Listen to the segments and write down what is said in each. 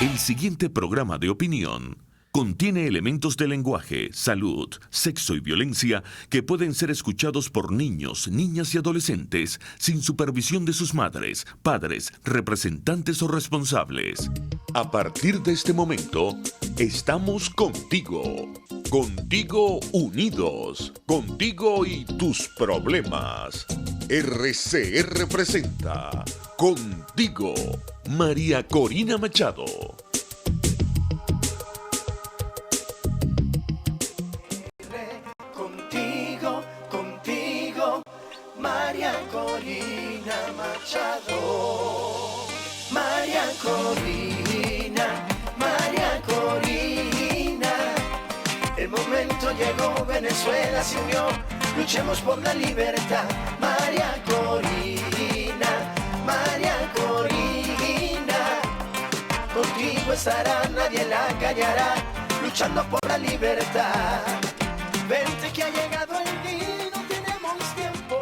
El siguiente programa de opinión contiene elementos de lenguaje, salud, sexo y violencia que pueden ser escuchados por niños, niñas y adolescentes sin supervisión de sus madres, padres, representantes o responsables. A partir de este momento, estamos contigo. Contigo unidos. Contigo y tus problemas. RCR presenta Contigo, María Corina Machado. Contigo, María Corina Machado. María Corina. El momento llegó, Venezuela se unió. Luchemos por la libertad. María Corina. Contigo estará, nadie la callará. Luchando por la libertad. Vente que ha llegado el día, no tenemos tiempo.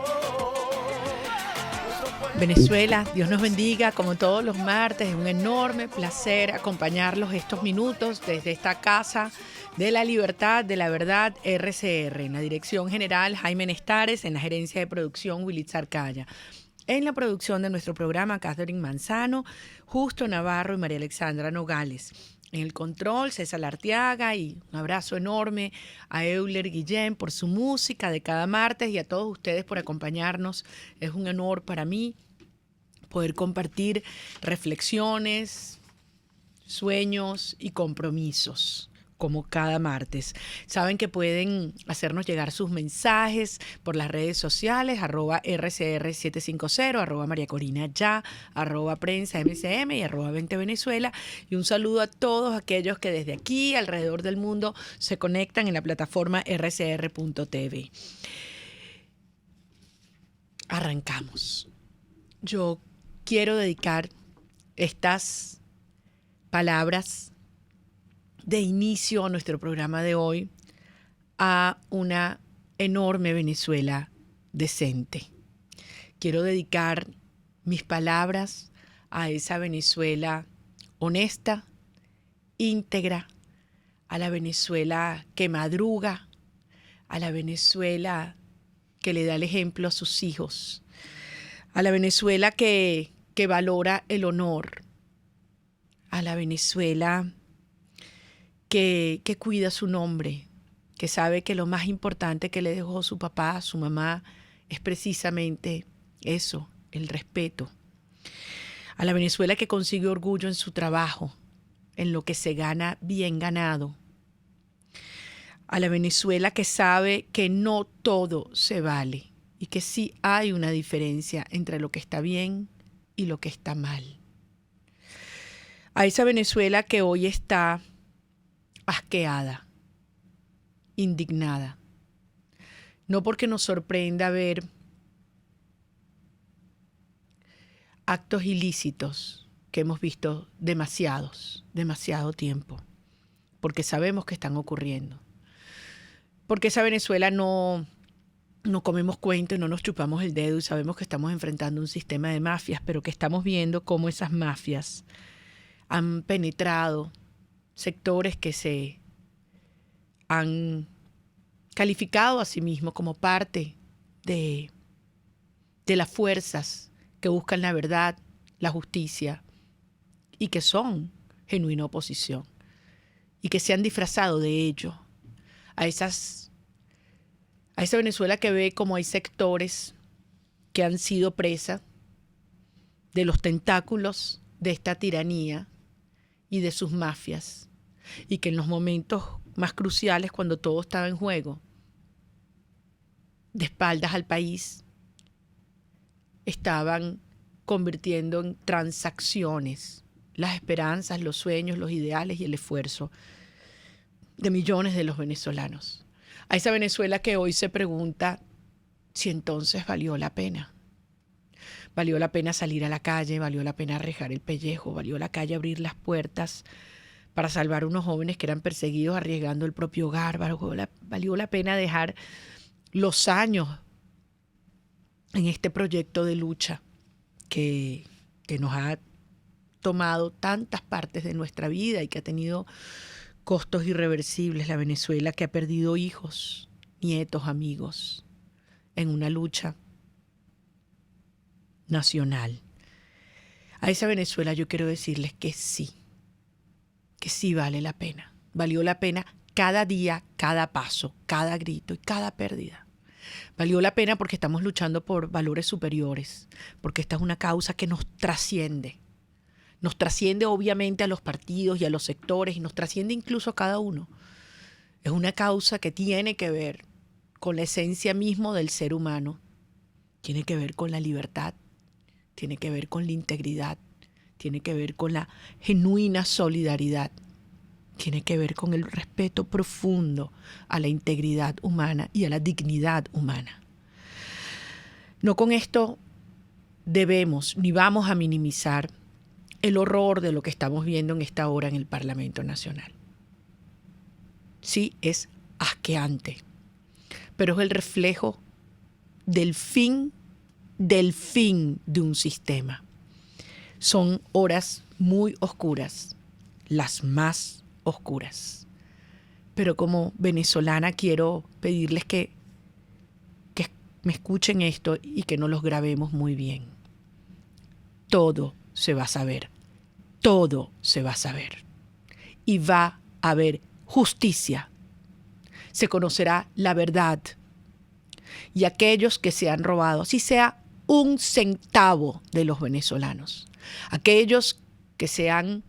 Venezuela, Dios nos bendiga, como todos los martes, es un enorme placer acompañarlos estos minutos desde esta casa de la libertad, de la verdad, RCR, en la dirección general Jaime Nestares, en la gerencia de producción Wilitz Arcaya. En la producción de nuestro programa, Catherine Manzano, Justo Navarro y María Alexandra Nogales. En el control, César Arteaga, y un abrazo enorme a Euler Guillén por su música de cada martes y a todos ustedes por acompañarnos. Es un honor para mí poder compartir reflexiones, sueños y compromisos como cada martes. Saben que pueden hacernos llegar sus mensajes por las redes sociales, @RCR750, @MariaCorinaYa, @PrensaMCM y @20Venezuela. Y un saludo a todos aquellos que desde aquí, alrededor del mundo, se conectan en la plataforma rcr.tv. Arrancamos. Yo quiero dedicar estas palabras de inicio a nuestro programa de hoy a una enorme Venezuela decente. Quiero dedicar mis palabras a esa Venezuela honesta, íntegra, a la Venezuela que madruga, a la Venezuela que le da el ejemplo a sus hijos, a la Venezuela que valora el honor, a la Venezuela que cuida su nombre, que sabe que lo más importante que le dejó su papá, su mamá, es precisamente eso, el respeto. A la Venezuela que consigue orgullo en su trabajo, en lo que se gana bien ganado. A la Venezuela que sabe que no todo se vale y que sí hay una diferencia entre lo que está bien y lo que está mal. A esa Venezuela que hoy está asqueada, indignada, no porque nos sorprenda ver actos ilícitos que hemos visto demasiado tiempo, porque sabemos que están ocurriendo, porque esa Venezuela no comemos cuento y no nos chupamos el dedo y sabemos que estamos enfrentando un sistema de mafias, pero que estamos viendo cómo esas mafias han penetrado sectores que se han calificado a sí mismos como parte de las fuerzas que buscan la verdad, la justicia y que son genuina oposición y que se han disfrazado de ello. A esa Venezuela que ve como hay sectores que han sido presa de los tentáculos de esta tiranía y de sus mafias, y que en los momentos más cruciales, cuando todo estaba en juego, de espaldas al país, estaban convirtiendo en transacciones las esperanzas, los sueños, los ideales y el esfuerzo de millones de los venezolanos. A esa Venezuela que hoy se pregunta si entonces valió la pena. Valió la pena salir a la calle, valió la pena arriesgar el pellejo, valió la calle abrir las puertas para salvar a unos jóvenes que eran perseguidos arriesgando el propio hogar, valió la pena dejar los años en este proyecto de lucha que nos ha tomado tantas partes de nuestra vida y que ha tenido costos irreversibles. La Venezuela que ha perdido hijos, nietos, amigos en una lucha nacional. A esa Venezuela yo quiero decirles que sí vale la pena. Valió la pena cada día, cada paso, cada grito y cada pérdida. Valió la pena porque estamos luchando por valores superiores, porque esta es una causa que nos trasciende. Nos trasciende obviamente a los partidos y a los sectores y nos trasciende incluso a cada uno. Es una causa que tiene que ver con la esencia mismo del ser humano. Tiene que ver con la libertad, tiene que ver con la integridad, tiene que ver con la genuina solidaridad, tiene que ver con el respeto profundo a la integridad humana y a la dignidad humana. No con esto debemos ni vamos a minimizar el horror de lo que estamos viendo en esta hora en el Parlamento Nacional. Sí, es asqueante, pero es el reflejo del fin de un sistema. Son horas muy oscuras, las más oscuras. Pero como venezolana quiero pedirles que me escuchen esto y que no los grabemos muy bien. Todo se va a saber, todo se va a saber. Y va a haber justicia. Se conocerá la verdad. Y aquellos que se han robado, así sea un centavo de los venezolanos, aquellos que se han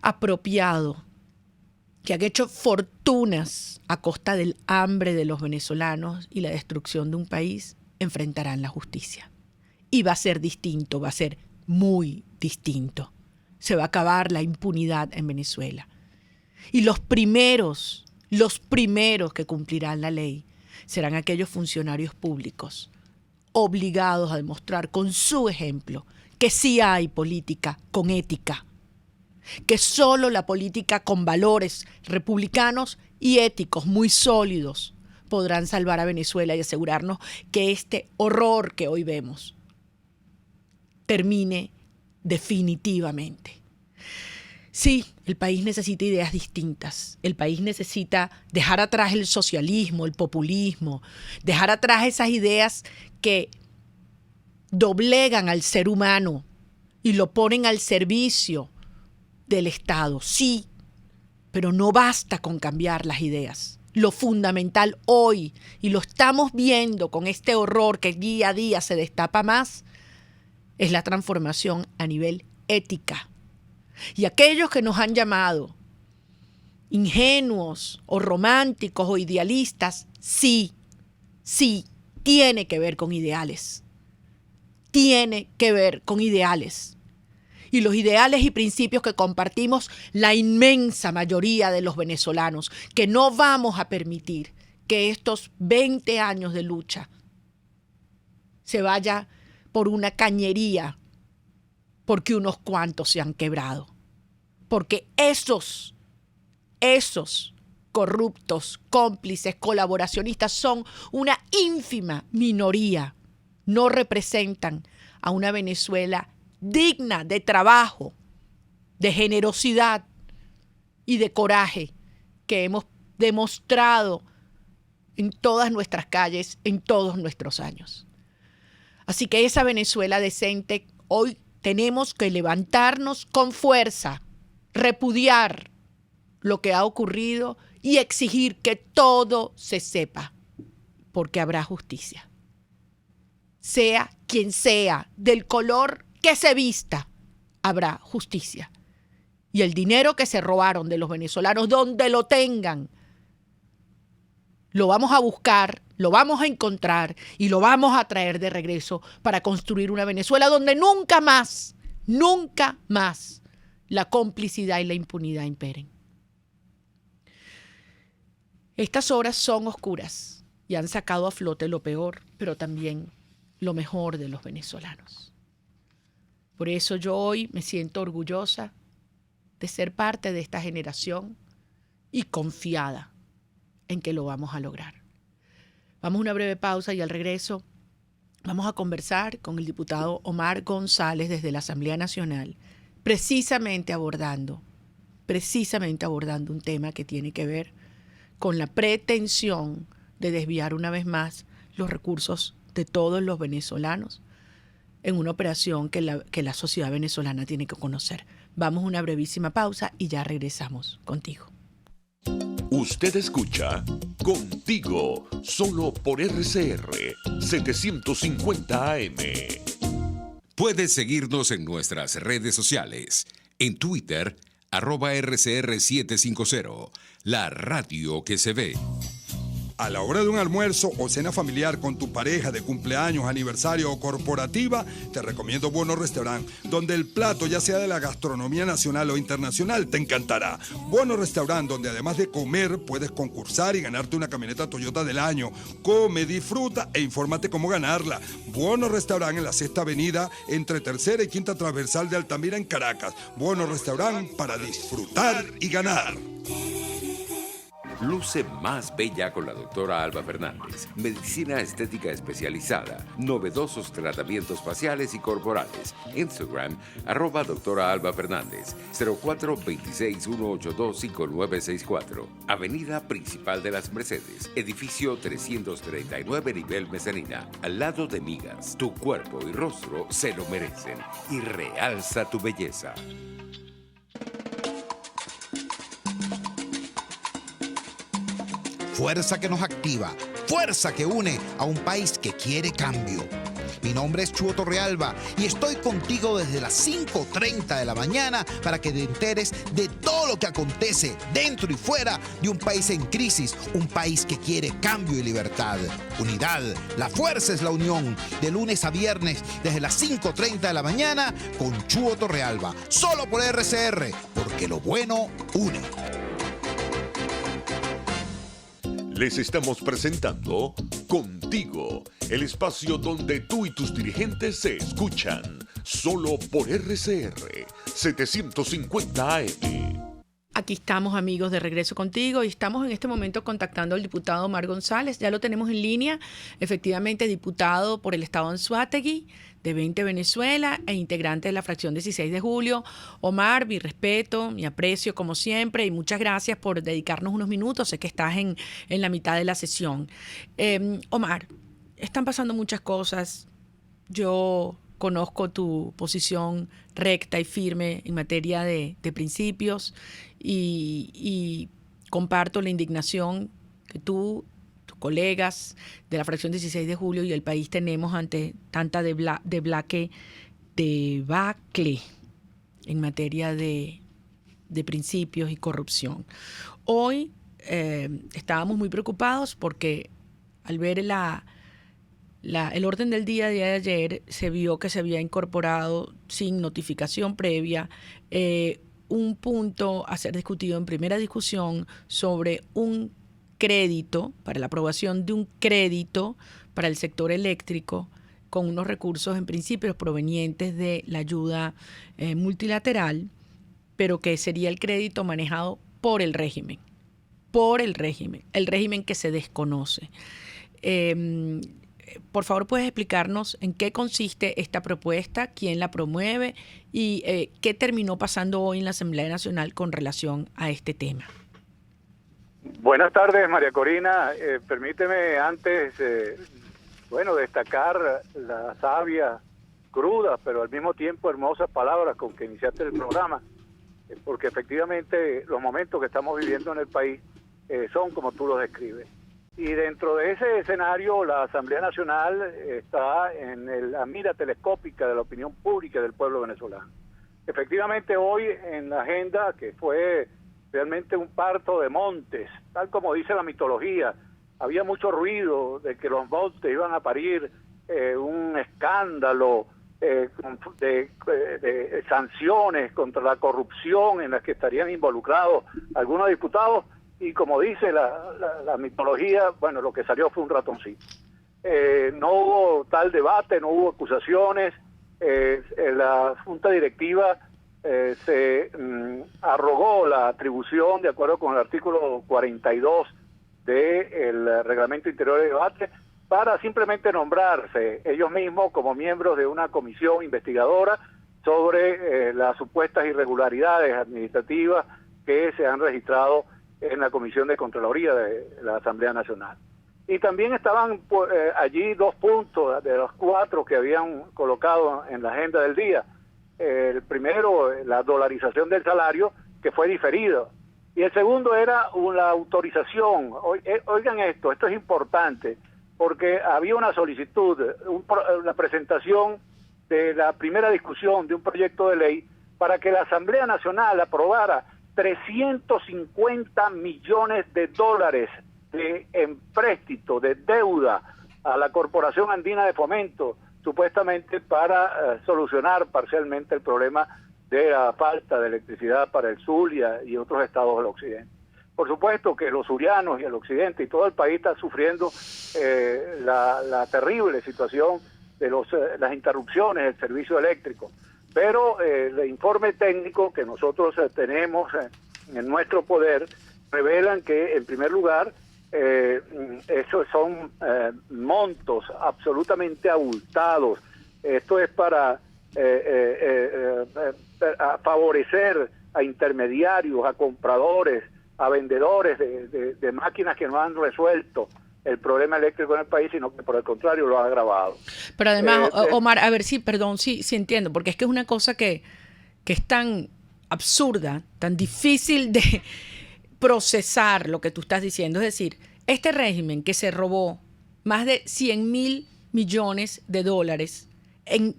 apropiado, que han hecho fortunas a costa del hambre de los venezolanos y la destrucción de un país, enfrentarán la justicia. Y va a ser distinto, va a ser muy distinto. Se va a acabar la impunidad en Venezuela. Y los primeros que cumplirán la ley serán aquellos funcionarios públicos obligados a demostrar con su ejemplo que sí hay política con ética, que solo la política con valores republicanos y éticos muy sólidos podrán salvar a Venezuela y asegurarnos que este horror que hoy vemos termine definitivamente. Sí, el país necesita ideas distintas. El país necesita dejar atrás el socialismo, el populismo, dejar atrás esas ideas que doblegan al ser humano y lo ponen al servicio del Estado. Sí, pero no basta con cambiar las ideas. Lo fundamental hoy, y lo estamos viendo con este horror que día a día se destapa más, es la transformación a nivel ética. Y aquellos que nos han llamado ingenuos o románticos o idealistas, sí, tiene que ver con ideales. Tiene que ver con ideales. Y los ideales y principios que compartimos la inmensa mayoría de los venezolanos, que no vamos a permitir que estos 20 años de lucha se vaya por una cañería, porque unos cuantos se han quebrado. Porque esos corruptos, cómplices, colaboracionistas son una ínfima minoría. No representan a una Venezuela digna de trabajo, de generosidad y de coraje que hemos demostrado en todas nuestras calles, en todos nuestros años. Así que esa Venezuela decente, hoy tenemos que levantarnos con fuerza, repudiar lo que ha ocurrido y exigir que todo se sepa, porque habrá justicia. Sea quien sea, del color que se vista, habrá justicia. Y el dinero que se robaron de los venezolanos, donde lo tengan, lo vamos a buscar, lo vamos a encontrar y lo vamos a traer de regreso para construir una Venezuela donde nunca más la complicidad y la impunidad imperen. Estas horas son oscuras y han sacado a flote lo peor, pero también lo mejor de los venezolanos. Por eso yo hoy me siento orgullosa de ser parte de esta generación y confiada en que lo vamos a lograr. Vamos a una breve pausa y al regreso Vamos a conversar con el diputado Omar González desde la Asamblea Nacional, precisamente abordando un tema que tiene que ver con la pretensión de desviar una vez más los recursos de todos los venezolanos en una operación que la sociedad venezolana tiene que conocer. Vamos a una brevísima pausa y ya regresamos contigo. Usted escucha Contigo, solo por RCR 750 AM. Puedes seguirnos en nuestras redes sociales. En Twitter, @RCR750, la radio que se ve. A la hora de un almuerzo o cena familiar con tu pareja de cumpleaños, aniversario o corporativa, te recomiendo Bueno Restaurant, donde el plato, ya sea de la gastronomía nacional o internacional, te encantará. Bueno Restaurant, donde además de comer, puedes concursar y ganarte una camioneta Toyota del año. Come, disfruta e infórmate cómo ganarla. Bueno Restaurant en la 6ª Avenida, entre 3ª y 5ª Transversal de Altamira, en Caracas. Bueno Restaurant para disfrutar y ganar. Luce más bella con la doctora Alba Fernández. Medicina estética especializada. Novedosos tratamientos faciales y corporales. Instagram, @doctora Alba Fernández. 04-26-182-5964. Avenida Principal de las Mercedes. Edificio 339, nivel Mezanina. Al lado de Migas. Tu cuerpo y rostro se lo merecen. Y realza tu belleza. Fuerza que nos activa, fuerza que une a un país que quiere cambio. Mi nombre es Chuo Torrealba y estoy contigo desde las 5:30 de la mañana para que te enteres de todo lo que acontece dentro y fuera de un país en crisis, un país que quiere cambio y libertad. Unidad, la fuerza es la unión, de lunes a viernes desde las 5:30 de la mañana con Chuo Torrealba, solo por RCR, porque lo bueno une. Les estamos presentando Contigo, el espacio donde tú y tus dirigentes se escuchan, solo por RCR 750 AM. Aquí estamos, amigos, de regreso contigo y estamos en este momento contactando al diputado Omar González. Ya lo tenemos en línea, efectivamente diputado por el estado de Anzoátegui, de 20 Venezuela e integrante de la fracción 16 de julio. Omar, mi respeto, mi aprecio como siempre y muchas gracias por dedicarnos unos minutos. Sé que estás en la mitad de la sesión. Omar, están pasando muchas cosas. Yo conozco tu posición recta y firme en materia de principios y comparto la indignación que tú, tus colegas de la fracción 16 de julio y el país tenemos ante tanta debacle en materia de principios y corrupción. Hoy estábamos muy preocupados porque al ver el orden del día de ayer se vio que se había incorporado sin notificación previa un punto a ser discutido en primera discusión sobre un crédito, para la aprobación de un crédito para el sector eléctrico con unos recursos en principio provenientes de la ayuda multilateral, pero que sería el crédito manejado por el régimen que se desconoce. Por favor, ¿puedes explicarnos en qué consiste esta propuesta, quién la promueve y qué terminó pasando hoy en la Asamblea Nacional con relación a este tema? Buenas tardes, María Corina. Permíteme antes, destacar las sabias, crudas, pero al mismo tiempo hermosas palabras con que iniciaste el programa, porque efectivamente los momentos que estamos viviendo en el país son como tú los describes. Y dentro de ese escenario, la Asamblea Nacional está en la mira telescópica de la opinión pública del pueblo venezolano. Efectivamente, hoy en la agenda, que fue realmente un parto de montes, tal como dice la mitología, había mucho ruido de que los montes iban a parir un escándalo de sanciones contra la corrupción en las que estarían involucrados algunos diputados. Y como dice la mitología, bueno, lo que salió fue un ratoncito. No hubo tal debate, no hubo acusaciones. La Junta Directiva se arrogó la atribución, de acuerdo con el artículo 42 del Reglamento Interior de Debate, para simplemente nombrarse ellos mismos como miembros de una comisión investigadora sobre las supuestas irregularidades administrativas que se han registrado en la Comisión de Contraloría de la Asamblea Nacional. Y también estaban allí 2 puntos de los 4 que habían colocado en la agenda del día. El primero, la dolarización del salario, que fue diferido. Y el segundo era la autorización. Oigan esto es importante, porque había una solicitud, una presentación de la primera discusión de un proyecto de ley para que la Asamblea Nacional aprobara 350 millones de dólares de empréstito, de deuda a la Corporación Andina de Fomento, supuestamente para solucionar parcialmente el problema de la falta de electricidad para el Zulia y otros estados del occidente. Por supuesto que los zulianos y el occidente y todo el país está sufriendo la terrible situación de las interrupciones del servicio eléctrico, pero el informe técnico que nosotros tenemos en nuestro poder revelan que, en primer lugar, esos son montos absolutamente abultados. Esto es para favorecer a intermediarios, a compradores, a vendedores de máquinas que no han resuelto el problema eléctrico en el país, sino que por el contrario lo ha agravado. Pero además, Omar, a ver, sí entiendo, porque es que es una cosa que es tan absurda, tan difícil de procesar lo que tú estás diciendo. Es decir, este régimen que se robó más de 100.000 millones de dólares en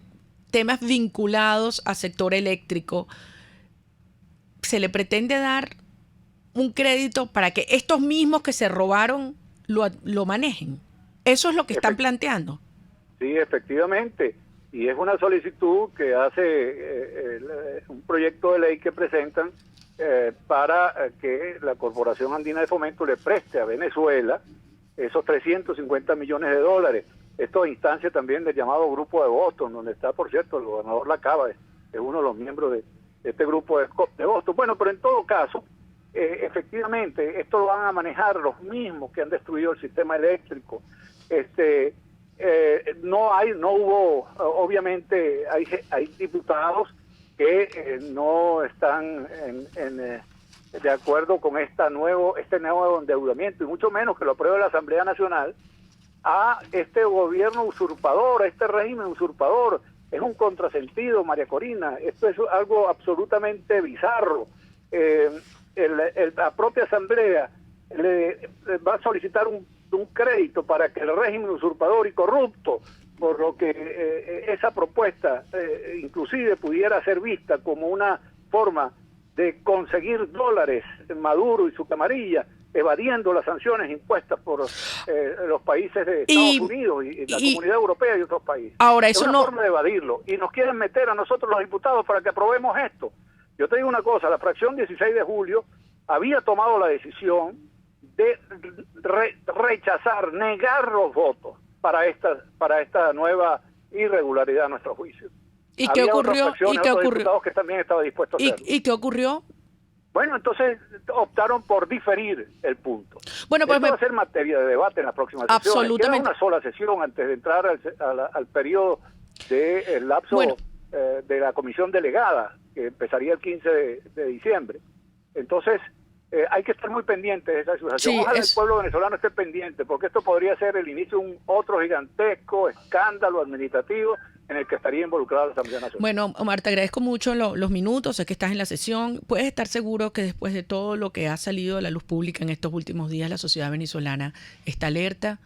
temas vinculados al sector eléctrico, se le pretende dar un crédito para que estos mismos que se robaron lo manejen. Eso es lo que están planteando. Sí, efectivamente. Y es una solicitud que hace un proyecto de ley que presentan para que la Corporación Andina de Fomento le preste a Venezuela esos 350 millones de dólares. Esto es instancia también del llamado Grupo de Boston, donde está, por cierto, el gobernador Lacaba, es uno de los miembros de este grupo de Boston. Bueno, pero en todo caso, efectivamente, esto lo van a manejar los mismos que han destruido el sistema eléctrico. No hubo, obviamente, hay diputados que no están de acuerdo con este nuevo endeudamiento, y mucho menos que lo apruebe la Asamblea Nacional, a este gobierno usurpador, a este régimen usurpador. Es un contrasentido, María Corina. Esto es algo absolutamente bizarro. La propia Asamblea le va a solicitar un crédito para que el régimen usurpador y corrupto, por lo que esa propuesta inclusive pudiera ser vista como una forma de conseguir dólares Maduro y su camarilla, evadiendo las sanciones impuestas por los países de Estados Unidos y la Comunidad Europea y otros países. Ahora, eso es una forma de evadirlo, y nos quieren meter a nosotros los diputados para que aprobemos esto. Yo te digo una cosa, la fracción 16 de julio había tomado la decisión de rechazar, negar los votos para esta nueva irregularidad a nuestro juicio. ¿Y qué ocurrió? Diputados que también estaban dispuestos a hacerlo. ¿Y qué ocurrió? Bueno, entonces optaron por diferir el punto. Bueno, pues esto va a ser materia de debate en la próxima sesión. Absolutamente. Queda una sola sesión antes de entrar al periodo del lapso de la comisión delegada, que empezaría el 15 de diciembre. Entonces, hay que estar muy pendientes de esa situación. Sí, ojalá el pueblo venezolano esté pendiente, porque esto podría ser el inicio de otro gigantesco escándalo administrativo en el que estaría involucrada la Asamblea Nacional. Bueno, Omar, te agradezco mucho los minutos, sé que estás en la sesión. Puedes estar seguro que después de todo lo que ha salido a la luz pública en estos últimos días, la sociedad venezolana está alerta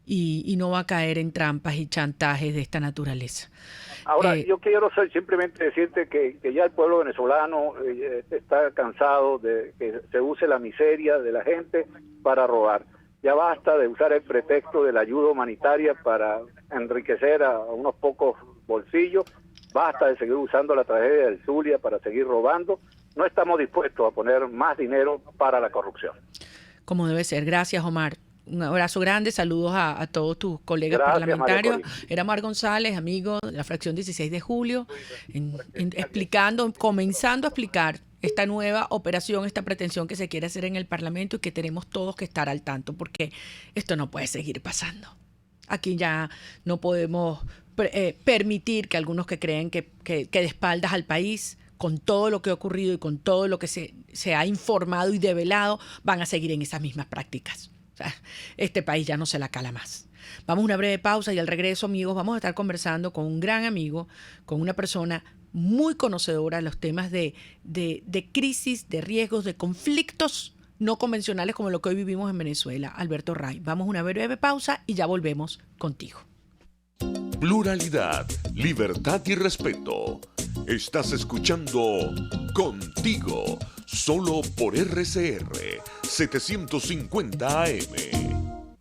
y no va a caer en trampas y chantajes de esta naturaleza. Ahora, yo quiero simplemente decirte que ya el pueblo venezolano está cansado de que se use la miseria de la gente para robar. Ya basta de usar el pretexto de la ayuda humanitaria para enriquecer a unos pocos bolsillos. Basta de seguir usando la tragedia del Zulia para seguir robando. No estamos dispuestos a poner más dinero para la corrupción. Como debe ser. Gracias, Omar. Un abrazo grande, saludos a todos tus colegas parlamentarios. Era Omar González, amigo de la fracción 16 de julio, comenzando a explicar esta nueva operación, esta pretensión que se quiere hacer en el Parlamento y que tenemos todos que estar al tanto, porque esto no puede seguir pasando. Aquí ya no podemos permitir que algunos que creen que de espaldas al país, con todo lo que ha ocurrido y con todo lo que se ha informado y develado, van a seguir en esas mismas prácticas. O sea, este país ya no se la cala más. Vamos a una breve pausa y al regreso, amigos, vamos a estar conversando con un gran amigo, con una persona muy conocedora de los temas de crisis, de riesgos, de conflictos no convencionales como lo que hoy vivimos en Venezuela. Alberto Ray. Vamos a una breve pausa y ya volvemos contigo. Pluralidad, libertad y respeto. Estás escuchando Contigo, solo por RCR 750 AM.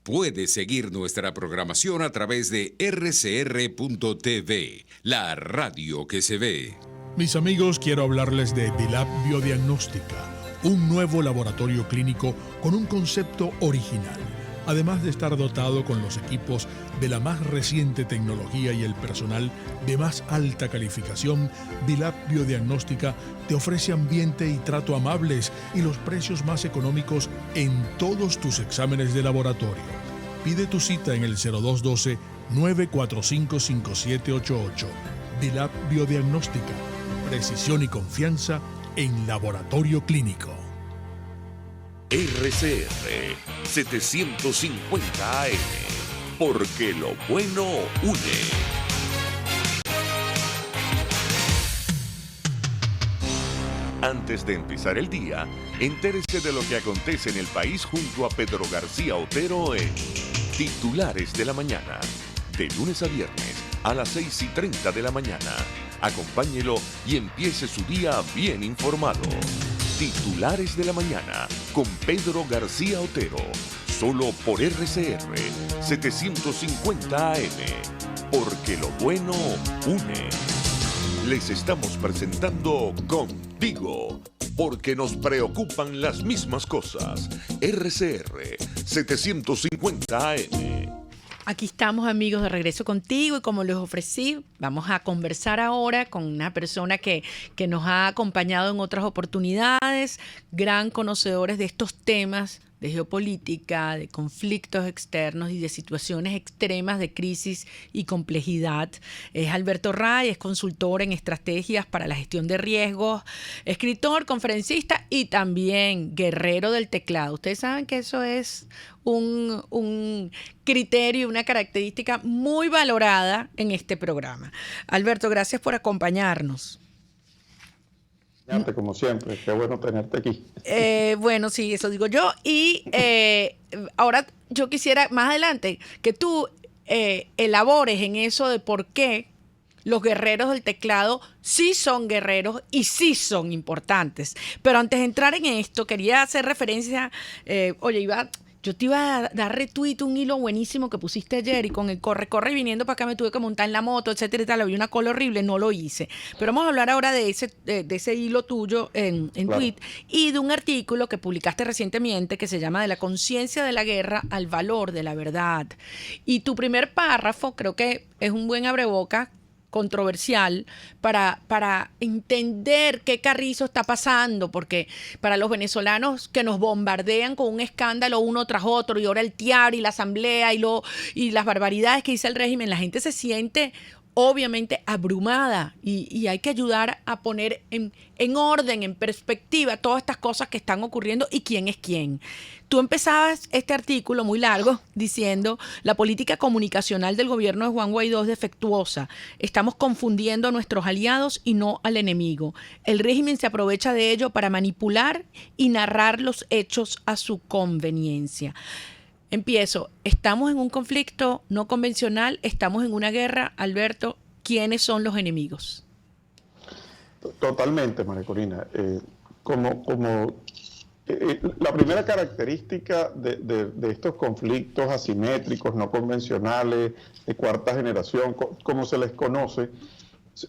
Puedes seguir nuestra programación a través de rcr.tv, la radio que se ve. Mis amigos, quiero hablarles de Dilab Biodiagnóstica, un nuevo laboratorio clínico con un concepto original. Además de estar dotado con los equipos de la más reciente tecnología y el personal de más alta calificación, Dilab Biodiagnóstica te ofrece ambiente y trato amables y los precios más económicos en todos tus exámenes de laboratorio. Pide tu cita en el 0212-945-5788. Dilab Biodiagnóstica, precisión y confianza en laboratorio clínico. RCR 750 AM, porque lo bueno une. Antes de empezar el día, entérese de lo que acontece en el país junto a Pedro García Otero en Titulares de la Mañana, de lunes a viernes a las 6:30 de la mañana. Acompáñelo y empiece su día bien informado. Titulares de la Mañana con Pedro García Otero, solo por RCR 750 AM, porque lo bueno une. Les estamos presentando Contigo, porque nos preocupan las mismas cosas. RCR 750 AM. Aquí estamos, amigos, de regreso contigo y como les ofrecí, vamos a conversar ahora con una persona que nos ha acompañado en otras oportunidades, gran conocedores de estos temas de geopolítica, de conflictos externos y de situaciones extremas de crisis y complejidad. Es Alberto Ray, es consultor en estrategias para la gestión de riesgos, escritor, conferencista y también guerrero del teclado. Ustedes saben que eso es un criterio, una característica muy valorada en este programa. Alberto, gracias por acompañarnos. Como siempre, qué bueno tenerte aquí. Bueno, sí, eso digo yo. Y ahora yo quisiera más adelante que tú elabores en eso de por qué los guerreros del teclado sí son guerreros y sí son importantes. Pero antes de entrar en esto, quería hacer referencia, yo te iba a dar retweet un hilo buenísimo que pusiste ayer y con el corre y viniendo para acá me tuve que montar en la moto, etcétera y tal. Había una cola horrible, no lo hice. Pero vamos a hablar ahora de ese hilo tuyo en claro. Tweet y de un artículo que publicaste recientemente que se llama De la conciencia de la guerra al valor de la verdad. Y tu primer párrafo creo que es un buen abrebocas controversial para entender qué carrizo está pasando, porque para los venezolanos que nos bombardean con un escándalo uno tras otro y ahora el TIAR y la asamblea y las barbaridades que dice el régimen, la gente se siente obviamente abrumada y hay que ayudar a poner en orden, en perspectiva todas estas cosas que están ocurriendo y quién es quién. Tú empezabas este artículo muy largo diciendo la política comunicacional del gobierno de Juan Guaidó es defectuosa. Estamos confundiendo a nuestros aliados y no al enemigo. El régimen se aprovecha de ello para manipular y narrar los hechos a su conveniencia. Empiezo. Estamos en un conflicto no convencional, estamos en una guerra. Alberto, ¿quiénes son los enemigos? Totalmente, María Corina. La primera característica de estos conflictos asimétricos, no convencionales, de cuarta generación, como se les conoce,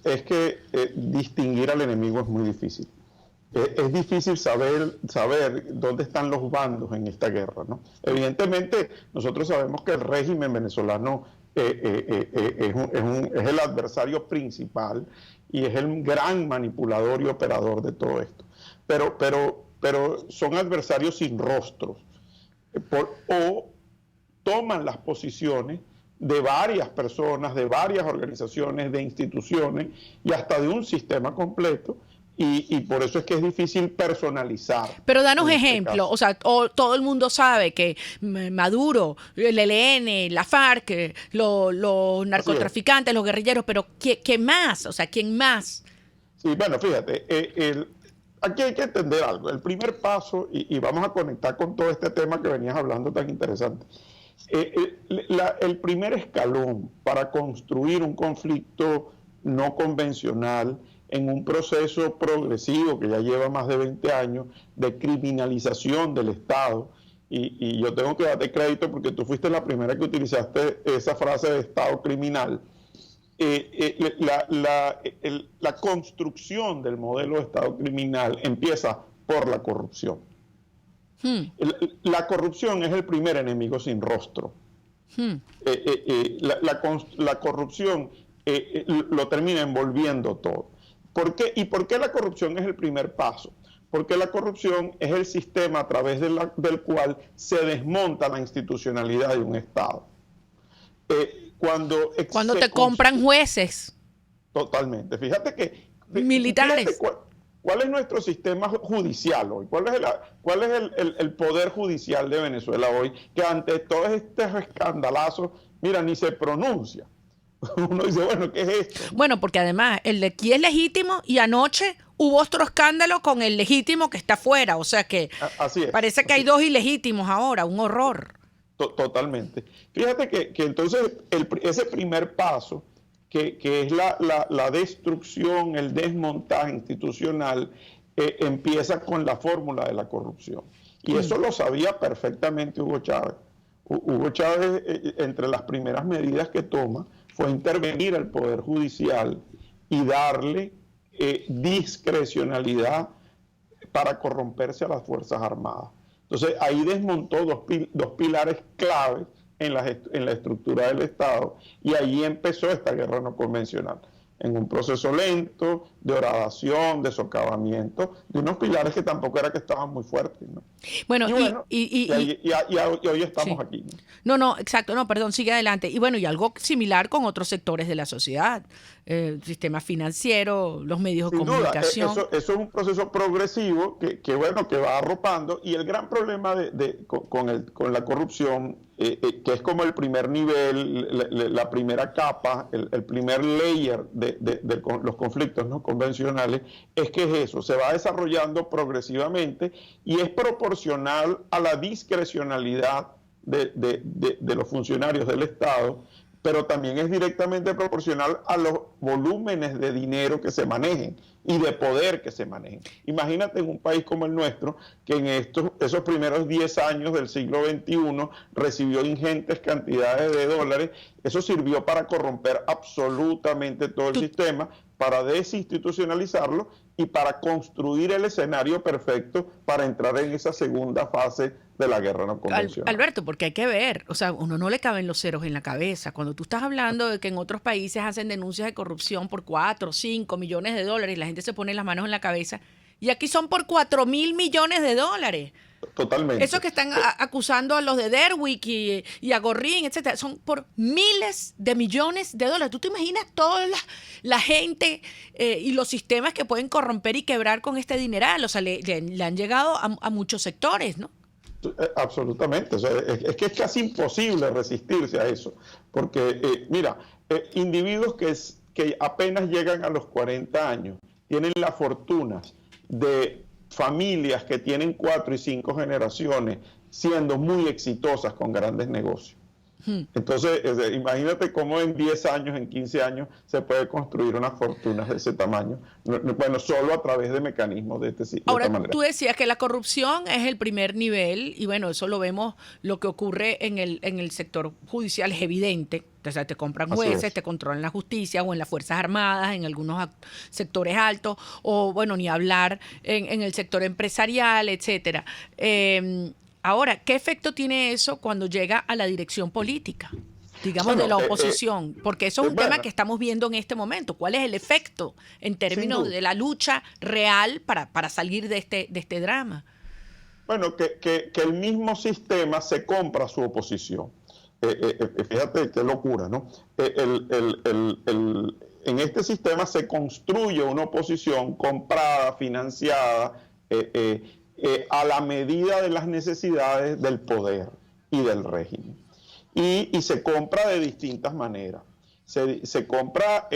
es que distinguir al enemigo es muy difícil. Es difícil saber dónde están los bandos en esta guerra, ¿no? Evidentemente, nosotros sabemos que el régimen venezolano es el adversario principal y es el gran manipulador y operador de todo esto. Pero son adversarios sin rostros o toman las posiciones de varias personas, de varias organizaciones, de instituciones y hasta de un sistema completo. Y por eso es que es difícil personalizar. Pero danos ejemplos, o sea, todo el mundo sabe que Maduro, el ELN, la FARC, los narcotraficantes, los guerrilleros, pero ¿quién más? O sea, ¿quién más? Sí, bueno, fíjate, aquí hay que entender algo. El primer paso, y vamos a conectar con todo este tema que venías hablando tan interesante, el primer escalón para construir un conflicto no convencional en un proceso progresivo que ya lleva más de 20 años de criminalización del Estado, y yo tengo que darte crédito porque tú fuiste la primera que utilizaste esa frase de Estado criminal. La construcción del modelo de Estado criminal empieza por la corrupción. La corrupción es el primer enemigo sin rostro. La corrupción lo termina envolviendo todo. ¿Por qué? ¿Y por qué la corrupción es el primer paso? Porque la corrupción es el sistema a través del cual se desmonta la institucionalidad de un Estado. Cuando te compran jueces. Totalmente. Fíjate que... Militares. Fíjate ¿cuál es nuestro sistema judicial hoy? ¿Cuál es el poder judicial de Venezuela hoy? Que ante todos estos escandalazos, mira, ni se pronuncia. Uno dice, bueno, ¿qué es esto? Bueno, porque además el de aquí es legítimo y anoche hubo otro escándalo con el legítimo que está afuera. O sea que así es, parece que hay dos ilegítimos ahora, un horror. Totalmente. Fíjate que entonces ese primer paso, que es la destrucción, el desmontaje institucional, empieza con la fórmula de la corrupción. Y eso lo sabía perfectamente Hugo Chávez. Hugo Chávez, entre las primeras medidas que toma, fue intervenir al Poder Judicial y darle discrecionalidad para corromperse a las Fuerzas Armadas. Entonces ahí desmontó dos pilares claves en la estructura del Estado, y ahí empezó esta guerra no convencional, en un proceso lento, de horadación, de socavamiento, de unos pilares que tampoco era que estaban muy fuertes, ¿no? Bueno, y hoy estamos aquí, ¿no? No, exacto, no, perdón, sigue adelante. Y bueno, y algo similar con otros sectores de la sociedad, el sistema financiero, los medios de comunicación. Eso es un proceso progresivo que va arropando, y el gran problema con la corrupción, que es como el primer nivel, la primera capa, el primer layer de los conflictos no convencionales, es que es eso, se va desarrollando progresivamente y es proporcional a la discrecionalidad de los funcionarios del Estado, pero también es directamente proporcional a los volúmenes de dinero que se manejen y de poder que se manejen. Imagínate en un país como el nuestro, que en esos primeros 10 años del siglo XXI recibió ingentes cantidades de dólares. Eso sirvió para corromper absolutamente todo el sistema, para desinstitucionalizarlo y para construir el escenario perfecto para entrar en esa segunda fase de la guerra no convencional. Alberto, porque hay que ver, o sea, uno no le caben los ceros en la cabeza. Cuando tú estás hablando de que en otros países hacen denuncias de corrupción por 4 o 5 millones de dólares y la gente se pone las manos en la cabeza, y aquí son por 4.000 millones de dólares. Totalmente. Eso que están acusando a los de Derwick y a Gorrín, etcétera, son por miles de millones de dólares. ¿Tú te imaginas toda la gente y los sistemas que pueden corromper y quebrar con este dineral? O sea, le han llegado a muchos sectores, ¿no? Absolutamente. O sea, es que es casi imposible resistirse a eso. Porque, mira, individuos que apenas llegan a los 40 años tienen las fortunas de familias que tienen 4 y 5 generaciones siendo muy exitosas con grandes negocios. Entonces, imagínate cómo en 10 años, en 15 años, se puede construir unas fortunas de ese tamaño. Bueno, solo a través de mecanismos de esta manera. Ahora, tú decías que la corrupción es el primer nivel, y bueno, eso lo vemos, lo que ocurre en el sector judicial es evidente. O sea, te compran jueces, te controlan la justicia, o en las Fuerzas Armadas, en algunos sectores altos, o bueno, ni hablar en el sector empresarial, etcétera. Ahora, ¿qué efecto tiene eso cuando llega a la dirección política, digamos, de la oposición? Porque eso es un tema que estamos viendo en este momento. ¿Cuál es el efecto en términos de la lucha real para salir de este drama? Bueno, que el mismo sistema se compra su oposición. fíjate qué locura, ¿no? En este sistema se construye una oposición comprada, financiada, a la medida de las necesidades del poder y del régimen. Y se compra de distintas maneras. Se compra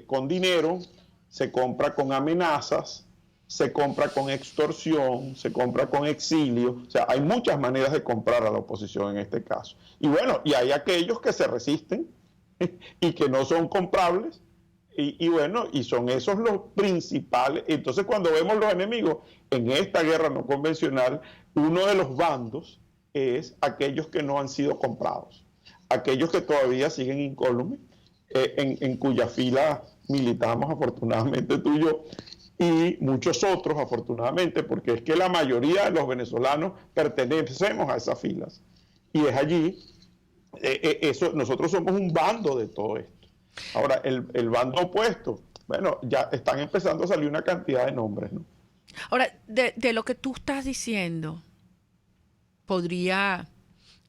con dinero, se compra con amenazas, se compra con extorsión, se compra con exilio. O sea, hay muchas maneras de comprar a la oposición en este caso. Y bueno, y hay aquellos que se resisten y que no son comprables. Y bueno, y son esos los principales. Entonces, cuando vemos los enemigos en esta guerra no convencional, uno de los bandos es aquellos que no han sido comprados, aquellos que todavía siguen incólumes, en cuya fila militamos afortunadamente tú y yo, y muchos otros afortunadamente, porque es que la mayoría de los venezolanos pertenecemos a esas filas. Y es allí, nosotros somos un bando de todo esto. Ahora, el bando opuesto, bueno, ya están empezando a salir una cantidad de nombres, ¿no? Ahora, de lo que tú estás diciendo, podría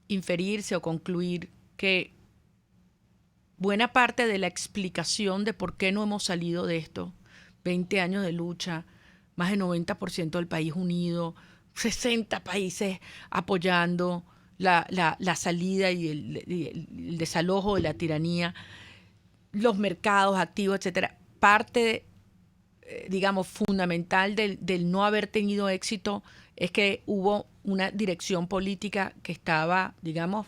inferirse o concluir que buena parte de la explicación de por qué no hemos salido de esto, 20 años de lucha, más del 90% del país unido, 60 países apoyando la salida y el desalojo de la tiranía, los mercados activos, etcétera, parte, digamos, fundamental del no haber tenido éxito es que hubo una dirección política que estaba, digamos,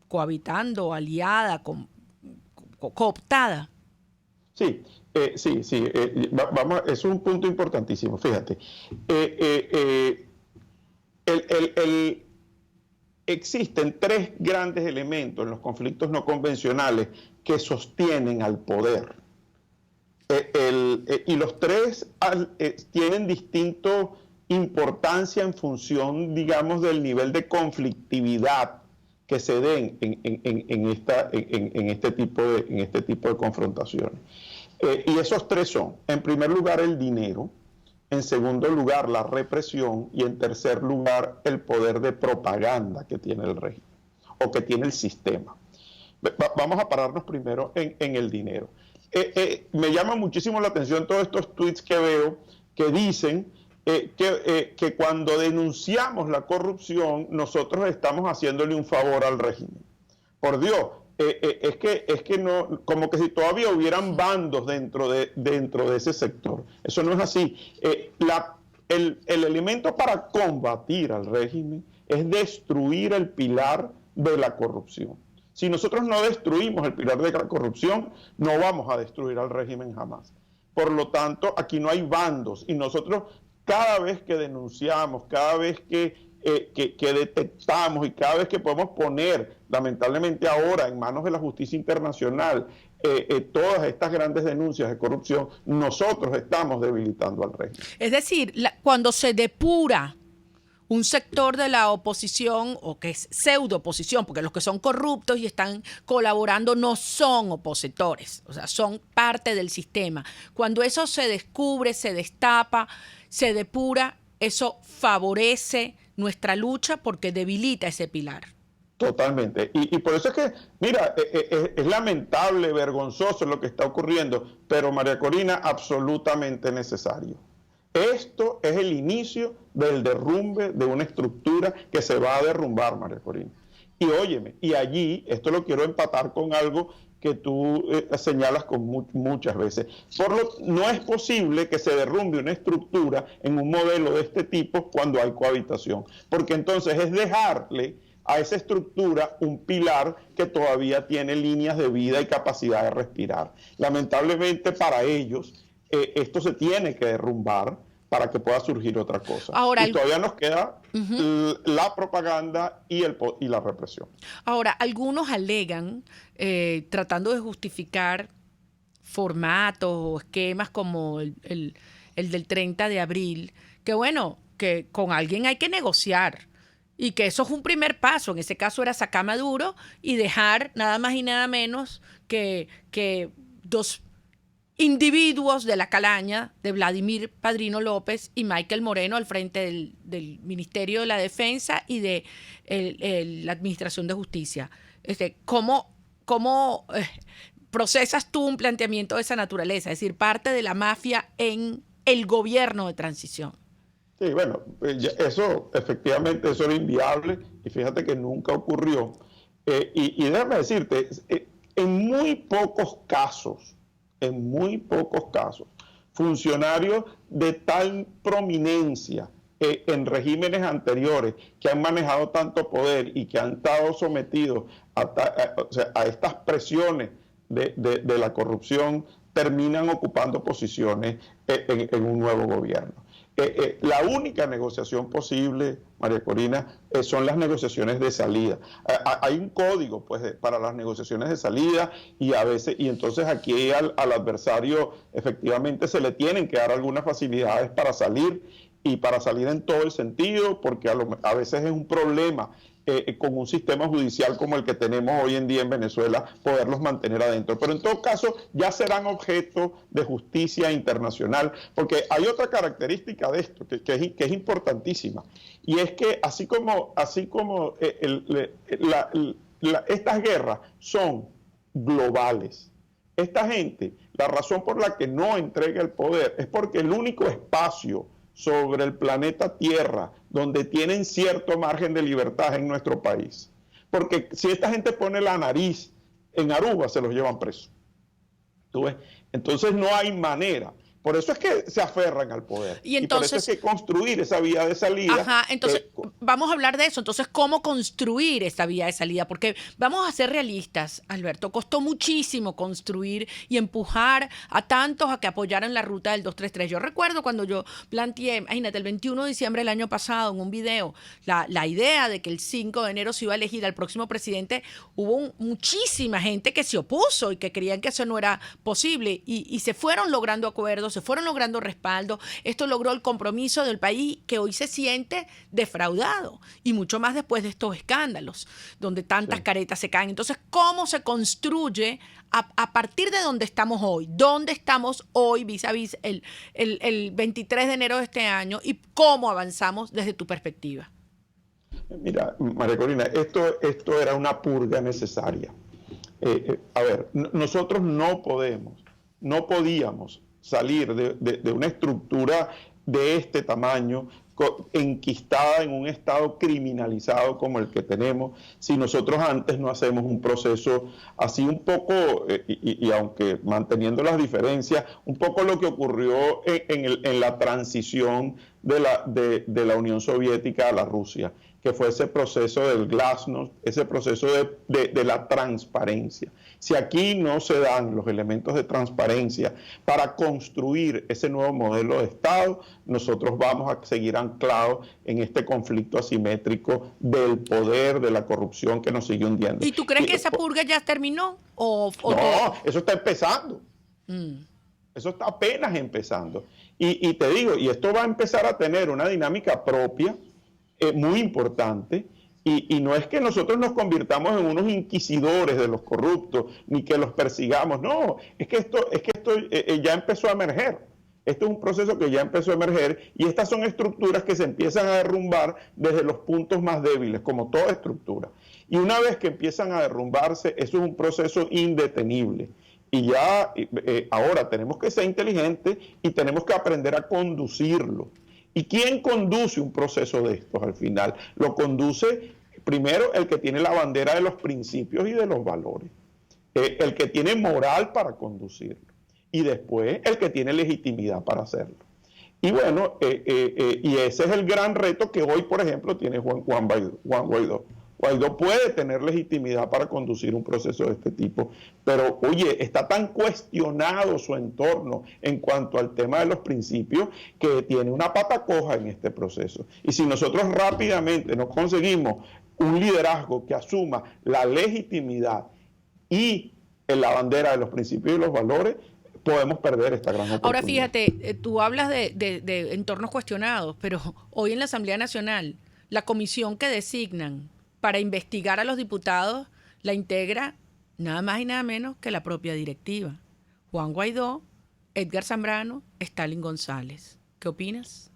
cohabitando, aliada, cooptada. Sí, vamos, es un punto importantísimo, fíjate. Existen tres grandes elementos en los conflictos no convencionales que sostienen al poder. Y los tres tienen distinta importancia en función, digamos, del nivel de conflictividad que se den en este tipo de confrontaciones. Y esos tres son, en primer lugar, el dinero, en segundo lugar, la represión, y en tercer lugar, el poder de propaganda que tiene el régimen o que tiene el sistema. Vamos a pararnos primero en el dinero. Me llama muchísimo la atención todos estos tweets que veo que dicen que cuando denunciamos la corrupción, nosotros estamos haciéndole un favor al régimen. Por Dios, es que no, como que si todavía hubieran bandos dentro de ese sector. Eso no es así. El elemento para combatir al régimen es destruir el pilar de la corrupción. Si nosotros no destruimos el pilar de la corrupción, no vamos a destruir al régimen jamás. Por lo tanto, aquí no hay bandos, y nosotros cada vez que denunciamos, cada vez que detectamos y cada vez que podemos poner, lamentablemente ahora, en manos de la justicia internacional, todas estas grandes denuncias de corrupción, nosotros estamos debilitando al régimen. Es decir, cuando se depura un sector de la oposición, o que es pseudo oposición, porque los que son corruptos y están colaborando no son opositores, o sea, son parte del sistema. Cuando eso se descubre, se destapa, se depura, eso favorece nuestra lucha porque debilita ese pilar. Totalmente. Y por eso es que, mira, es lamentable, vergonzoso lo que está ocurriendo, pero María Corina, absolutamente necesario. Esto es el inicio del derrumbe de una estructura que se va a derrumbar, María Corina. Y óyeme, y allí, esto lo quiero empatar con algo que tú señalas con muchas veces. No es posible que se derrumbe una estructura en un modelo de este tipo cuando hay cohabitación, porque entonces es dejarle a esa estructura un pilar que todavía tiene líneas de vida y capacidad de respirar. Lamentablemente para ellos, esto se tiene que derrumbar para que pueda surgir otra cosa. Ahora, y todavía nos queda la propaganda y la represión. Ahora, algunos alegan, tratando de justificar formatos o esquemas como el del 30 de abril, que bueno, que con alguien hay que negociar y que eso es un primer paso. En ese caso era sacar a Maduro y dejar nada más y nada menos que dos individuos de la calaña de Vladimir Padrino López y Michael Moreno al frente del Ministerio de la Defensa y de la Administración de Justicia. ¿Cómo procesas tú un planteamiento de esa naturaleza? Es decir, parte de la mafia en el gobierno de transición. Sí, bueno, eso efectivamente eso era inviable y fíjate que nunca ocurrió. Y déjame decirte, en muy pocos casos, funcionarios de tal prominencia en regímenes anteriores que han manejado tanto poder y que han estado sometidos a estas presiones de la corrupción, terminan ocupando posiciones en un nuevo gobierno. La única negociación posible, María Corina, son las negociaciones de salida. Hay un código pues, para las negociaciones de salida y a veces, y entonces aquí al adversario efectivamente se le tienen que dar algunas facilidades para salir y para salir en todo el sentido, porque a veces es un problema con un sistema judicial como el que tenemos hoy en día en Venezuela, poderlos mantener adentro. Pero en todo caso, ya serán objeto de justicia internacional, porque hay otra característica de esto que es importantísima, y es que así como estas guerras son globales, esta gente, la razón por la que no entrega el poder es porque el único espacio sobre el planeta Tierra donde tienen cierto margen de libertad en nuestro país. Porque si esta gente pone la nariz en Aruba, se los llevan presos. ¿Tú ves? Entonces no hay manera. Por eso es que se aferran al poder. Y entonces, por eso es que construir esa vía de salida. Ajá, entonces vamos a hablar de eso. Entonces, ¿cómo construir esa vía de salida? Porque vamos a ser realistas, Alberto. Costó muchísimo construir y empujar a tantos a que apoyaran la ruta del 233. Yo recuerdo cuando yo planteé, imagínate, el 21 de diciembre del año pasado, en un video, la idea de que el 5 de enero se iba a elegir al próximo presidente, hubo muchísima gente que se opuso y que creían que eso no era posible. Y se fueron logrando acuerdos, se fueron logrando respaldo. Esto logró el compromiso del país que hoy se siente defraudado, y mucho más después de estos escándalos donde tantas caretas se caen. Entonces, ¿cómo se construye a partir de donde estamos hoy? ¿Dónde estamos hoy vis a vis el 23 de enero de este año, y cómo avanzamos desde tu perspectiva? Mira, María Corina, esto era una purga necesaria. A ver, nosotros no podíamos salir de una estructura de este tamaño, enquistada en un estado criminalizado como el que tenemos, si nosotros antes no hacemos un proceso así un poco, y aunque manteniendo las diferencias, un poco lo que ocurrió en la transición de la Unión Soviética a la Rusia, que fue ese proceso del glasnost, ese proceso de la transparencia. Si aquí no se dan los elementos de transparencia para construir ese nuevo modelo de Estado, nosotros vamos a seguir anclados en este conflicto asimétrico del poder, de la corrupción que nos sigue hundiendo. ¿Y tú crees que esa purga ya terminó? No, eso está empezando. Eso está apenas empezando. Y te digo, y esto va a empezar a tener una dinámica propia, muy importante, y no es que nosotros nos convirtamos en unos inquisidores de los corruptos, ni que los persigamos, no, es que esto ya empezó a emerger. Esto es un proceso que ya empezó a emerger, y estas son estructuras que se empiezan a derrumbar desde los puntos más débiles, como toda estructura. Y una vez que empiezan a derrumbarse, eso es un proceso indetenible. Y ya ahora tenemos que ser inteligentes y tenemos que aprender a conducirlo. ¿Y quién conduce un proceso de estos al final? Lo conduce primero el que tiene la bandera de los principios y de los valores, el que tiene moral para conducirlo, y después el que tiene legitimidad para hacerlo. Y bueno, y ese es el gran reto que hoy, por ejemplo, tiene Juan Guaidó. Guaidó puede tener legitimidad para conducir un proceso de este tipo, pero oye, está tan cuestionado su entorno en cuanto al tema de los principios que tiene una pata coja en este proceso. Y si nosotros rápidamente no conseguimos un liderazgo que asuma la legitimidad y la bandera de los principios y los valores, podemos perder esta gran oportunidad. Ahora fíjate, tú hablas de entornos cuestionados, pero hoy en la Asamblea Nacional, la comisión que designan para investigar a los diputados la integra nada más y nada menos que la propia directiva. Juan Guaidó, Edgar Zambrano, Stalin González. ¿Qué opinas?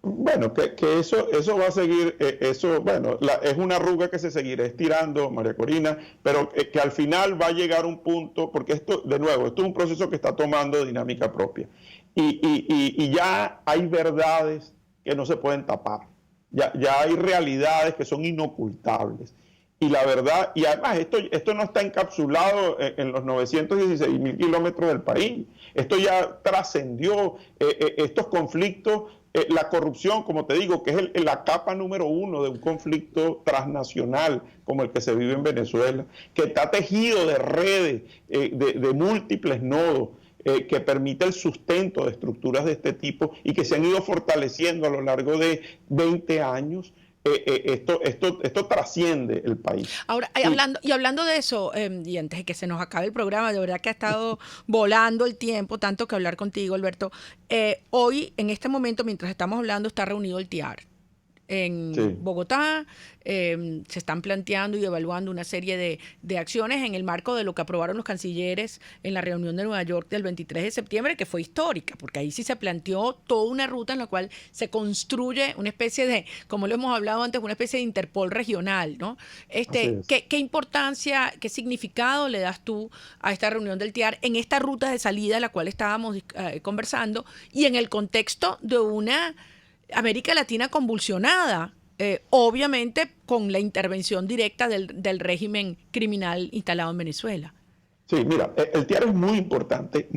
Bueno, que eso va a seguir, es una arruga que se seguirá estirando, María Corina, pero que al final va a llegar un punto, porque esto es un proceso que está tomando dinámica propia. Y ya hay verdades que no se pueden tapar, ya hay realidades que son inocultables. Y la verdad, y además esto no está encapsulado en los 916.000 kilómetros del país. Esto ya trascendió estos conflictos, la corrupción, como te digo, que es la capa número 1 de un conflicto transnacional como el que se vive en Venezuela, que está tejido de redes, de múltiples nodos, que permite el sustento de estructuras de este tipo y que se han ido fortaleciendo a lo largo de 20 años. Esto trasciende el país. Ahora, hablando de eso, y antes de que se nos acabe el programa, de verdad que ha estado volando el tiempo, tanto que hablar contigo, Alberto. Hoy, en este momento, mientras estamos hablando, está reunido el TIAR en Bogotá. Se están planteando y evaluando una serie de acciones en el marco de lo que aprobaron los cancilleres en la reunión de Nueva York del 23 de septiembre, que fue histórica, porque ahí sí se planteó toda una ruta en la cual se construye una especie de, como lo hemos hablado antes, una especie de Interpol regional, ¿no? ¿Qué importancia, qué significado le das tú a esta reunión del TIAR en esta ruta de salida de la cual estábamos conversando y en el contexto de una América Latina convulsionada, obviamente con la intervención directa del régimen criminal instalado en Venezuela? Sí, mira, el TIAR es muy importante,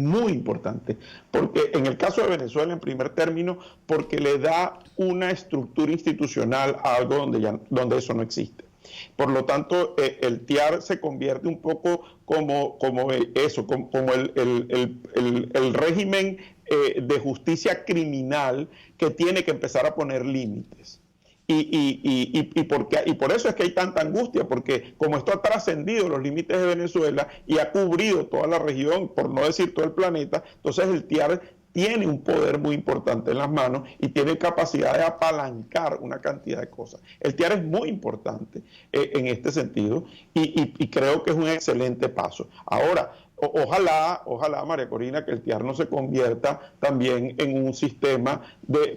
porque en el caso de Venezuela, en primer término, porque le da una estructura institucional a algo donde eso no existe. Por lo tanto, el TIAR se convierte un poco como el régimen de justicia criminal que tiene que empezar a poner límites. Y por eso es que hay tanta angustia, porque como esto ha trascendido los límites de Venezuela y ha cubrido toda la región, por no decir todo el planeta, entonces el TIAR tiene un poder muy importante en las manos y tiene capacidad de apalancar una cantidad de cosas. El TIAR es muy importante en este sentido y creo que es un excelente paso. Ahora, ojalá, María Corina, que el TIAR no se convierta también en un sistema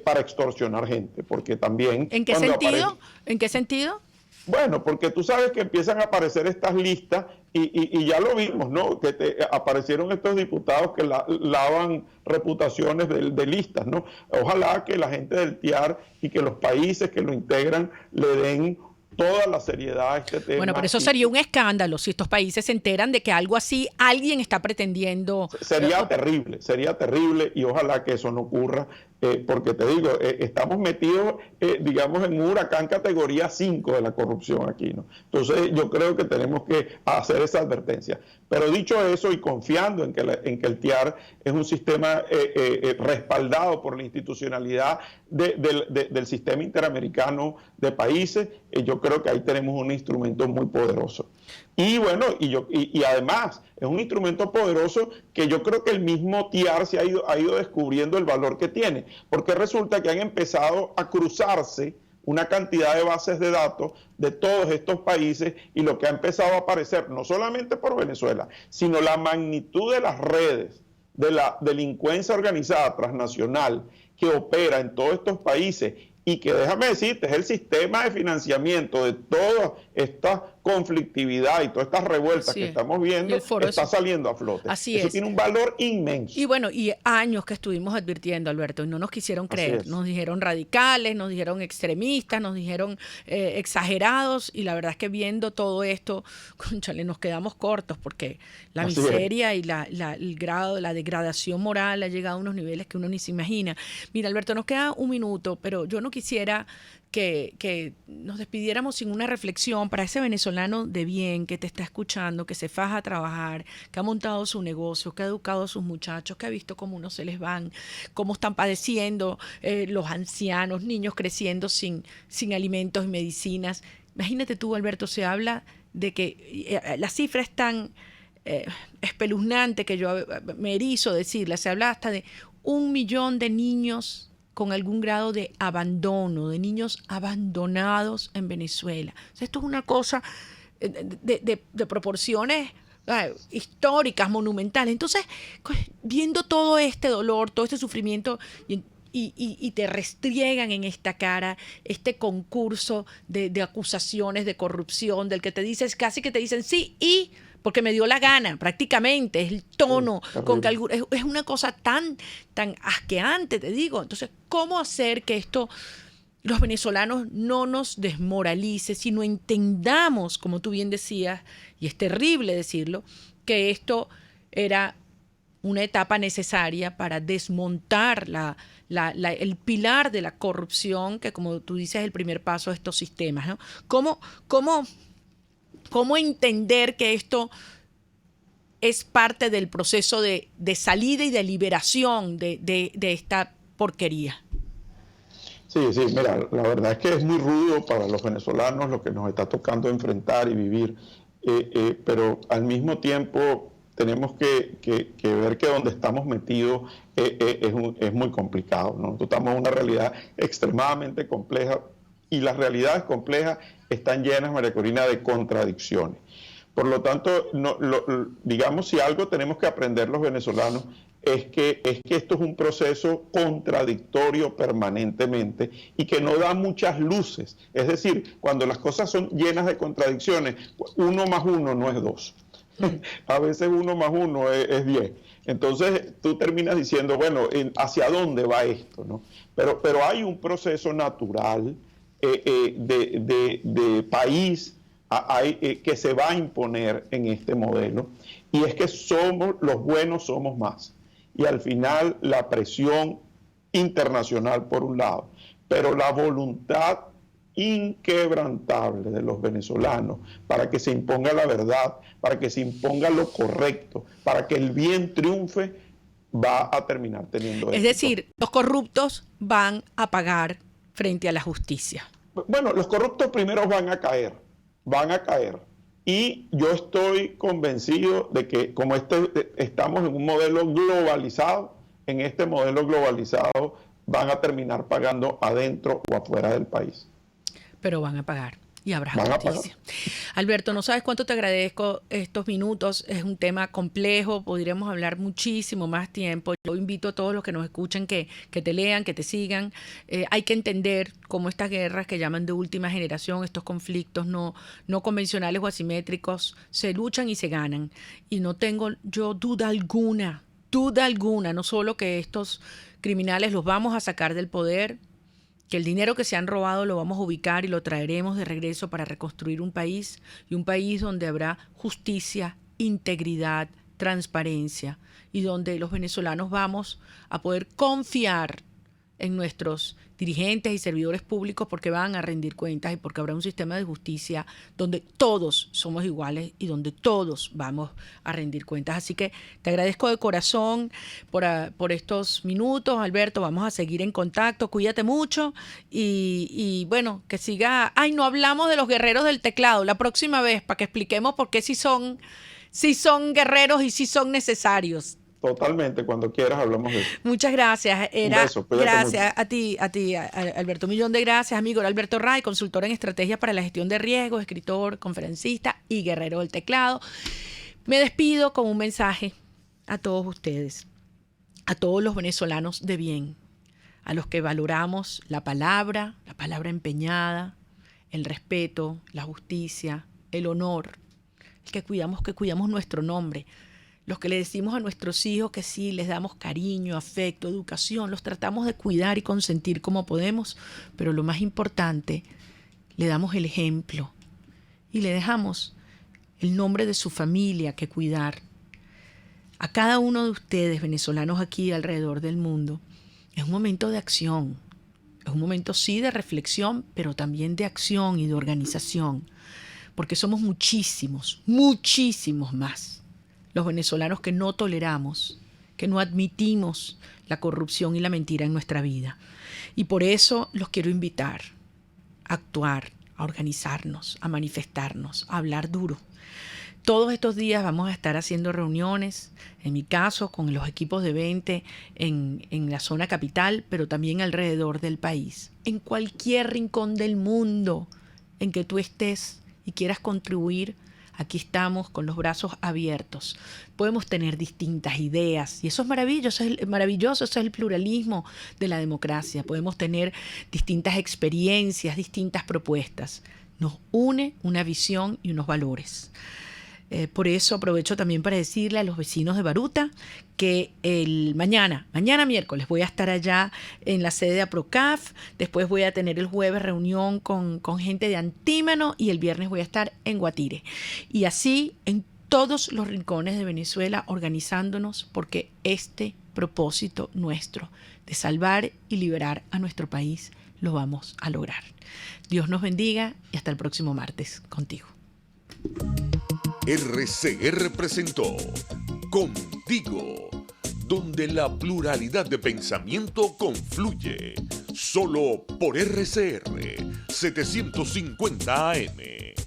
para extorsionar gente, porque también... ¿En qué sentido? ¿En qué sentido? Bueno, porque tú sabes que empiezan a aparecer estas listas y ya lo vimos, ¿no? Que aparecieron estos diputados que lavan reputaciones de listas, ¿no? Ojalá que la gente del TIAR y que los países que lo integran le den toda la seriedad a este tema. Bueno, pero eso sería un escándalo si estos países se enteran de que algo así alguien está pretendiendo. Sería terrible y ojalá que eso no ocurra, porque te digo, estamos metidos, digamos, en un huracán categoría 5 de la corrupción aquí, ¿no? Entonces yo creo que tenemos que hacer esa advertencia. Pero dicho eso y confiando en que el TIAR es un sistema respaldado por la institucionalidad del sistema interamericano de países, yo creo que ahí tenemos un instrumento muy poderoso. Y bueno, y además es un instrumento poderoso que yo creo que el mismo TIAR se ha ido descubriendo el valor que tiene, porque resulta que han empezado a cruzarse una cantidad de bases de datos de todos estos países y lo que ha empezado a aparecer, no solamente por Venezuela, sino la magnitud de las redes de la delincuencia organizada transnacional que opera en todos estos países y que, déjame decirte, es el sistema de financiamiento de toda esta conflictividad y todas estas revueltas que estamos viendo, está saliendo a flote. Eso tiene un valor inmenso. Y bueno, y años que estuvimos advirtiendo, Alberto, y no nos quisieron creer. Nos dijeron radicales, nos dijeron extremistas, nos dijeron exagerados, y la verdad es que viendo todo esto, cónchale, nos quedamos cortos, porque la miseria y el grado, la degradación moral ha llegado a unos niveles que uno ni se imagina. Mira, Alberto, nos queda un minuto, pero yo no quisiera que nos despidiéramos sin una reflexión para ese venezolano de bien que te está escuchando, que se faja a trabajar, que ha montado su negocio, que ha educado a sus muchachos, que ha visto cómo unos se les van, cómo están padeciendo los ancianos, niños creciendo sin alimentos y medicinas. Imagínate tú, Alberto, se habla de que la cifra es tan espeluznante que yo me erizo decirla. Se habla hasta de 1 millón de niños con algún grado de abandono, de niños abandonados en Venezuela. O sea, esto es una cosa de proporciones históricas, monumentales. Entonces, viendo todo este dolor, todo este sufrimiento, y y te restriegan en esta cara este concurso de acusaciones de corrupción, del que te dices, casi que te dicen sí, y porque me dio la gana, prácticamente, es el tono con que es una cosa tan asqueante, te digo. Entonces, ¿cómo hacer que esto, los venezolanos, no nos desmoralice, sino entendamos, como tú bien decías, y es terrible decirlo, que esto era una etapa necesaria para desmontar el pilar de la corrupción, que como tú dices es el primer paso de estos sistemas, ¿no? ¿Cómo entender que esto es parte del proceso de salida y de liberación de esta porquería? Sí, mira, la verdad es que es muy rudo para los venezolanos lo que nos está tocando enfrentar y vivir, pero al mismo tiempo tenemos que ver que donde estamos metidos es muy complicado, ¿no? Estamos en una realidad extremadamente compleja y las realidades complejas están llenas, María Corina, de contradicciones. Por lo tanto, digamos, si algo tenemos que aprender los venezolanos es que esto es un proceso contradictorio permanentemente y que no da muchas luces. Es decir, cuando las cosas son llenas de contradicciones, 1 más 1 no es 2. A veces 1 más 1 es 10. Entonces tú terminas diciendo, bueno, ¿hacia dónde va esto, no? Pero hay un proceso natural de país que se va a imponer en este modelo, y es que los buenos somos más. Y al final la presión internacional por un lado, pero la voluntad inquebrantable de los venezolanos para que se imponga la verdad, para que se imponga lo correcto, para que el bien triunfe, va a terminar teniendo éxito. Es decir, los corruptos van a pagar frente a la justicia. Bueno, los corruptos primero van a caer. Y yo estoy convencido de que como estamos en un modelo globalizado, en este modelo globalizado van a terminar pagando adentro o afuera del país. Pero van a pagar. Y habrá justicia. Alberto, no sabes cuánto te agradezco estos minutos. Es un tema complejo, podríamos hablar muchísimo más tiempo. Yo invito a todos los que nos escuchen que te lean, que te sigan. Hay que entender cómo estas guerras que llaman de última generación, estos conflictos no convencionales o asimétricos, se luchan y se ganan. Y no tengo yo duda alguna, no solo que estos criminales los vamos a sacar del poder, que el dinero que se han robado lo vamos a ubicar y lo traeremos de regreso para reconstruir un país, y un país donde habrá justicia, integridad, transparencia, y donde los venezolanos vamos a poder confiar en nuestros dirigentes y servidores públicos, porque van a rendir cuentas y porque habrá un sistema de justicia donde todos somos iguales y donde todos vamos a rendir cuentas. Así que te agradezco de corazón por estos minutos, Alberto. Vamos a seguir en contacto. Cuídate mucho y bueno, que siga. Ay, no hablamos de los guerreros del teclado la próxima vez para que expliquemos por qué sí son guerreros y sí son necesarios. Totalmente, cuando quieras hablamos de eso. Muchas gracias. Un beso, gracias a ti, Alberto. Un millón de gracias, amigo. Era Alberto Ray, consultor en estrategia para la gestión de riesgos, escritor, conferencista y guerrero del teclado. Me despido con un mensaje a todos ustedes, a todos los venezolanos de bien, a los que valoramos la palabra empeñada, el respeto, la justicia, el honor, que cuidamos nuestro nombre. Los que le decimos a nuestros hijos que sí, les damos cariño, afecto, educación, los tratamos de cuidar y consentir como podemos, pero lo más importante, le damos el ejemplo y le dejamos el nombre de su familia que cuidar. A cada uno de ustedes, venezolanos aquí alrededor del mundo, es un momento de acción, es un momento sí de reflexión, pero también de acción y de organización, porque somos muchísimos más los venezolanos que no toleramos, que no admitimos la corrupción y la mentira en nuestra vida. Y por eso los quiero invitar a actuar, a organizarnos, a manifestarnos, a hablar duro. Todos estos días vamos a estar haciendo reuniones, en mi caso con los equipos de 20 en la zona capital, pero también alrededor del país. En cualquier rincón del mundo en que tú estés y quieras contribuir aquí estamos con los brazos abiertos. Podemos tener distintas ideas y eso es maravilloso, eso es el pluralismo de la democracia. Podemos tener distintas experiencias, distintas propuestas. Nos une una visión y unos valores. Por eso aprovecho también para decirle a los vecinos de Baruta que mañana miércoles voy a estar allá en la sede de APROCAF, después voy a tener el jueves reunión con gente de Antímano y el viernes voy a estar en Guatire. Y así en todos los rincones de Venezuela organizándonos porque este propósito nuestro de salvar y liberar a nuestro país lo vamos a lograr. Dios nos bendiga y hasta el próximo martes contigo. RCR presentó Contigo, donde la pluralidad de pensamiento confluye, solo por RCR 750 AM.